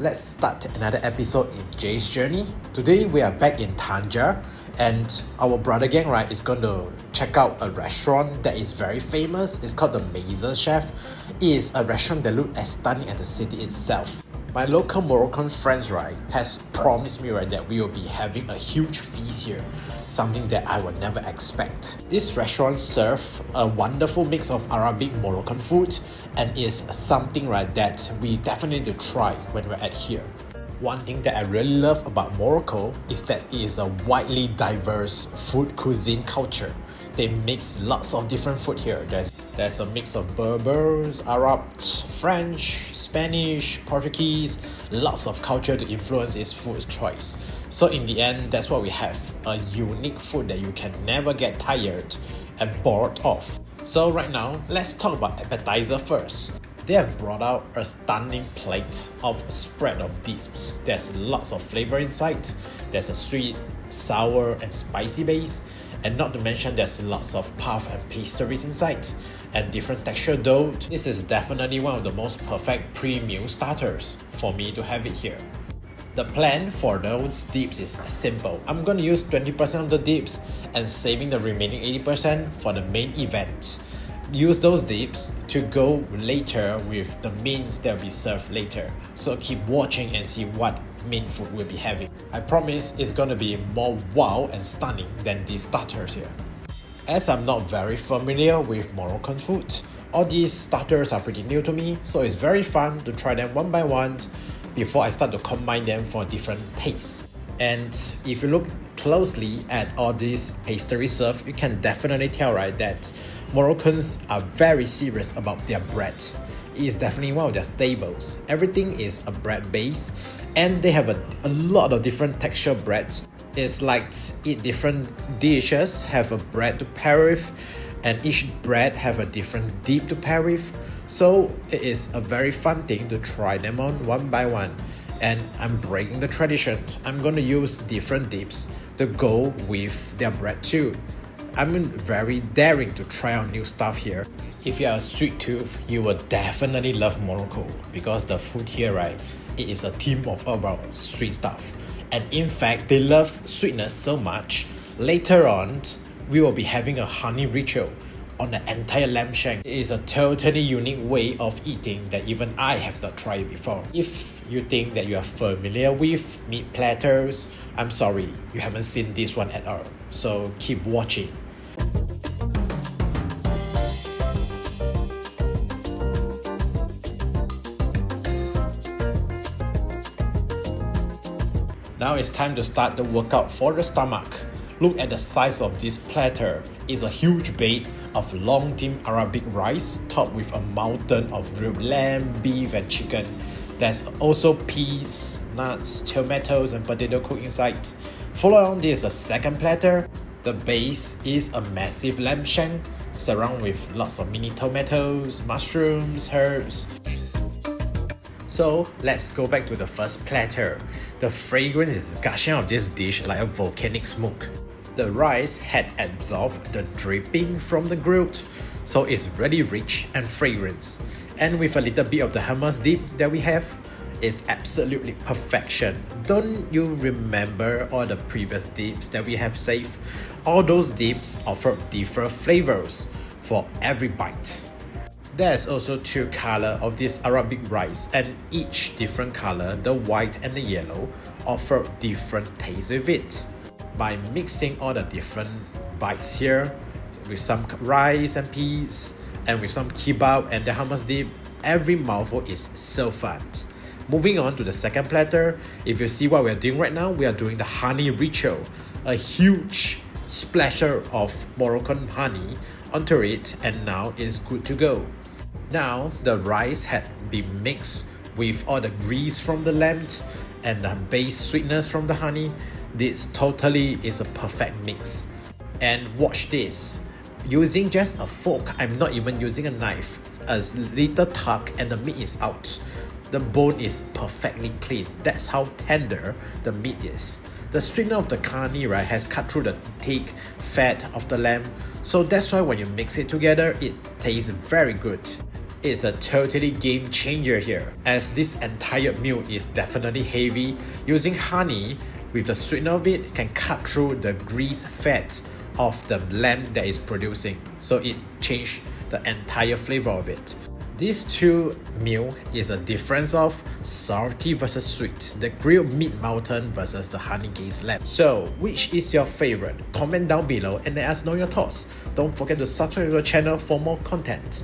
let's start another episode in Jay's journey. Today we are back in Tangier, and our brother gang is going to check out a restaurant that is very famous. It's called the Maison Chef. It is a restaurant that looks as stunning as the city itself. My local Moroccan friends has promised me that we will be having a huge feast here, something that I would never expect. This restaurant serves a wonderful mix of Arabic Moroccan food and is something that we definitely need to try when we're at here. One thing that I really love about Morocco is that it is a widely diverse food cuisine culture. They mix lots of different food here. There's a mix of Berbers, Arabs, French, Spanish, Portuguese, lots of culture to influence its food choice. So in the end, that's what we have, a unique food that you can never get tired and bored of. So right now, let's talk about appetizer first. They have brought out a stunning plate of spread of dips. There's lots of flavor inside. There's a sweet, sour and spicy base. And not to mention there's lots of puff and pastries inside and different texture dough. This is definitely one of the most perfect pre-meal starters for me to have it here. The plan for those dips is simple. I'm going to use 20% of the dips and saving the remaining 80% for the main event. Use those dips to go later with the mains that will be served later. So keep watching and see what main food we'll be having. I promise it's gonna be more wow and stunning than these starters here. As I'm not very familiar with Moroccan food, all these starters are pretty new to me, so it's very fun to try them one by one before I start to combine them for different tastes. And if you look closely at all these pastries served, you can definitely tell that Moroccans are very serious about their bread. It is definitely one of their staples. Everything is a bread base, and they have a lot of different texture bread. It's like each different dishes have a bread to pair with, and each bread have a different dip to pair with. So it is a very fun thing to try them on one by one. And I'm breaking the tradition. I'm going to use different dips to go with their bread too. I'm very daring to try out new stuff here. If you are a sweet tooth, you will definitely love Morocco because the food here, it is a theme of about sweet stuff. And in fact, they love sweetness so much. Later on, we will be having a honey ritual on the entire lamb shank. It is a totally unique way of eating that even I have not tried before. If you think that you are familiar with meat platters, I'm sorry, you haven't seen this one at all. So keep watching. Now it's time to start the workout for the stomach. Look at the size of this platter. It's a huge bait of long thin Arabic rice topped with a mountain of grilled lamb, beef and chicken. There's also peas, nuts, tomatoes and potato cooked inside. Follow on, this is a second platter. The base is a massive lamb shank surrounded with lots of mini tomatoes, mushrooms, herbs. So let's go back to the first platter. The fragrance is gushing out of this dish like a volcanic smoke. The rice had absorbed the dripping from the grill, so it's really rich and fragrant. And with a little bit of the hummus dip that we have, it's absolutely perfection. Don't you remember all the previous dips that we have saved? All those dips offer different flavors for every bite. There's also two colors of this Arabic rice, and each different color, the white and the yellow, offer different tastes with it. By mixing all the different bites here with some rice and peas and with some kebab and the hummus dip, every mouthful is so fun. Moving on to the second platter, if you see what we're doing right now, we are doing the honey ritual, a huge splasher of Moroccan honey onto it, and now it's good to go. Now the rice had been mixed with all the grease from the lamb and the base sweetness from the honey. This totally is a perfect mix. And watch this. Using just a fork, I'm not even using a knife, a little tug and the meat is out. The bone is perfectly clean. That's how tender the meat is. The sweetness of the honey has cut through the thick fat of the lamb. So that's why when you mix it together, it tastes very good. is a totally game changer here, as this entire meal is definitely heavy. Using honey with the sweetener of it can cut through the grease fat of the lamb that is producing, so it changed the entire flavor of it. These two meal is a difference of salty versus sweet, the grilled meat mountain versus the honey gaze lamb. So which is your favorite? Comment down below and let us know your thoughts. Don't forget to subscribe to the channel for more content.